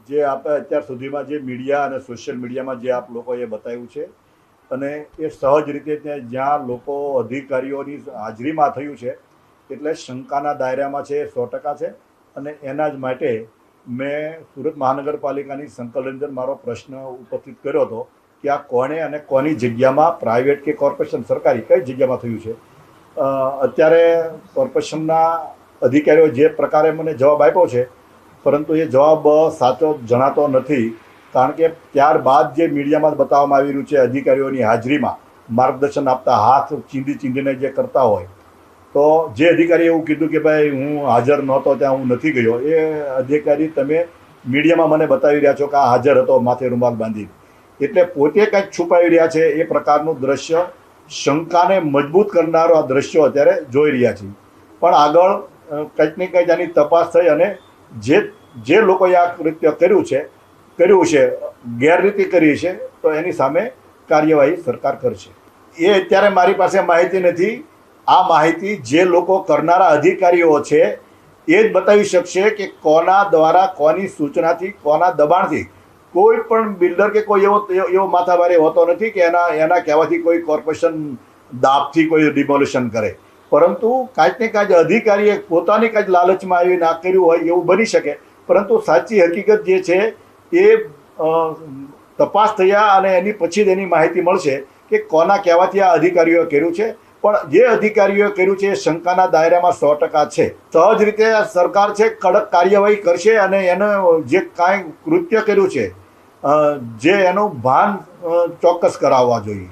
જે આપણે અત્યાર સુધીમાં જે મીડિયા અને સોશિયલ મીડિયામાં જે આપ લોકોએ બતાવ્યું છે અને એ સહજ રીતે ત્યાં જ્યાં લોકો અધિકારીઓની હાજરીમાં થયું છે એટલે શંકાના દાયરામાં છે, 100% છે. અને એના જ માટે મેં સુરત મહાનગરપાલિકાની સંકલનજન મારો પ્રશ્ન ઉપસ્થિત કર્યો હતો કે આ કોણે અને કોની જગ્યામાં, પ્રાઇવેટ કે કોર્પોરેશન સરકારી કઈ જગ્યામાં થયું છે. અત્યારે કોર્પોરેશનના અધિકારીઓ જે પ્રકારે મને જવાબ આપ્યો છે, પરંતુ એ જવાબ સાચો જણાતો નથી. કારણ કે ત્યારબાદ જે મીડિયામાં બતાવવામાં આવી રહ્યું છે અધિકારીઓની હાજરીમાં માર્ગદર્શન આપતા હાથ ચીંધીને જે કરતા હોય, તો જે અધિકારીએ એવું કીધું કે ભાઈ હું હાજર નહોતો ત્યાં હું નથી ગયો, એ અધિકારી તમે મીડિયામાં મને બતાવી રહ્યા છો કે આ હાજર હતો માથે રૂમાલ બાંધી, એટલે પોતે કંઈક છુપાવી રહ્યા છે. એ પ્રકારનું દ્રશ્ય, શંકાને મજબૂત કરનારો આ દ્રશ્યો અત્યારે જોઈ રહ્યા છીએ. પણ આગળ કંઈક ને કંઈક આની તપાસ થઈ અને જે લોકોએ આ કૃત્ય કર્યું છે, ગેરરીતિ કરી છે, તો એની સામે કાર્યવાહી સરકાર કરશે. એ અત્યારે મારી પાસે માહિતી નથી. આ માહિતી જે લોકો કરનારા અધિકારીઓ છે એ જ બતાવી શકશે કે કોના દ્વારા, કોની સૂચનાથી, કોના દબાણથી. કોઈ પણ બિલ્ડર કે કોઈ એવો માથાભારે હોતો નથી કે એના કહેવાથી કોઈ કોર્પોરેશન દાબથી કોઈ ડિમોલિશન કરે. પરંતુ કાંઈક ને કાંઈક અધિકારીએ પોતાની કાંઈક લાલચમાં આવી ના કર્યું હોય એવું બની શકે. પરંતુ સાચી હકીકત જે છે એ તપાસ થયા અને એની પછી જ એની માહિતી મળશે કે કોના કહેવાથી આ અધિકારીઓએ કર્યું છે. પણ જે અધિકારીઓએ કર્યું છે એ શંકાના દાયરામાં 100% છે. સહજ રીતે સરકાર છે કડક કાર્યવાહી કરશે અને એને જે કાંઈ કૃત્ય કર્યું છે જે એનું ભાન ચોક્કસ કરાવવા જોઈએ.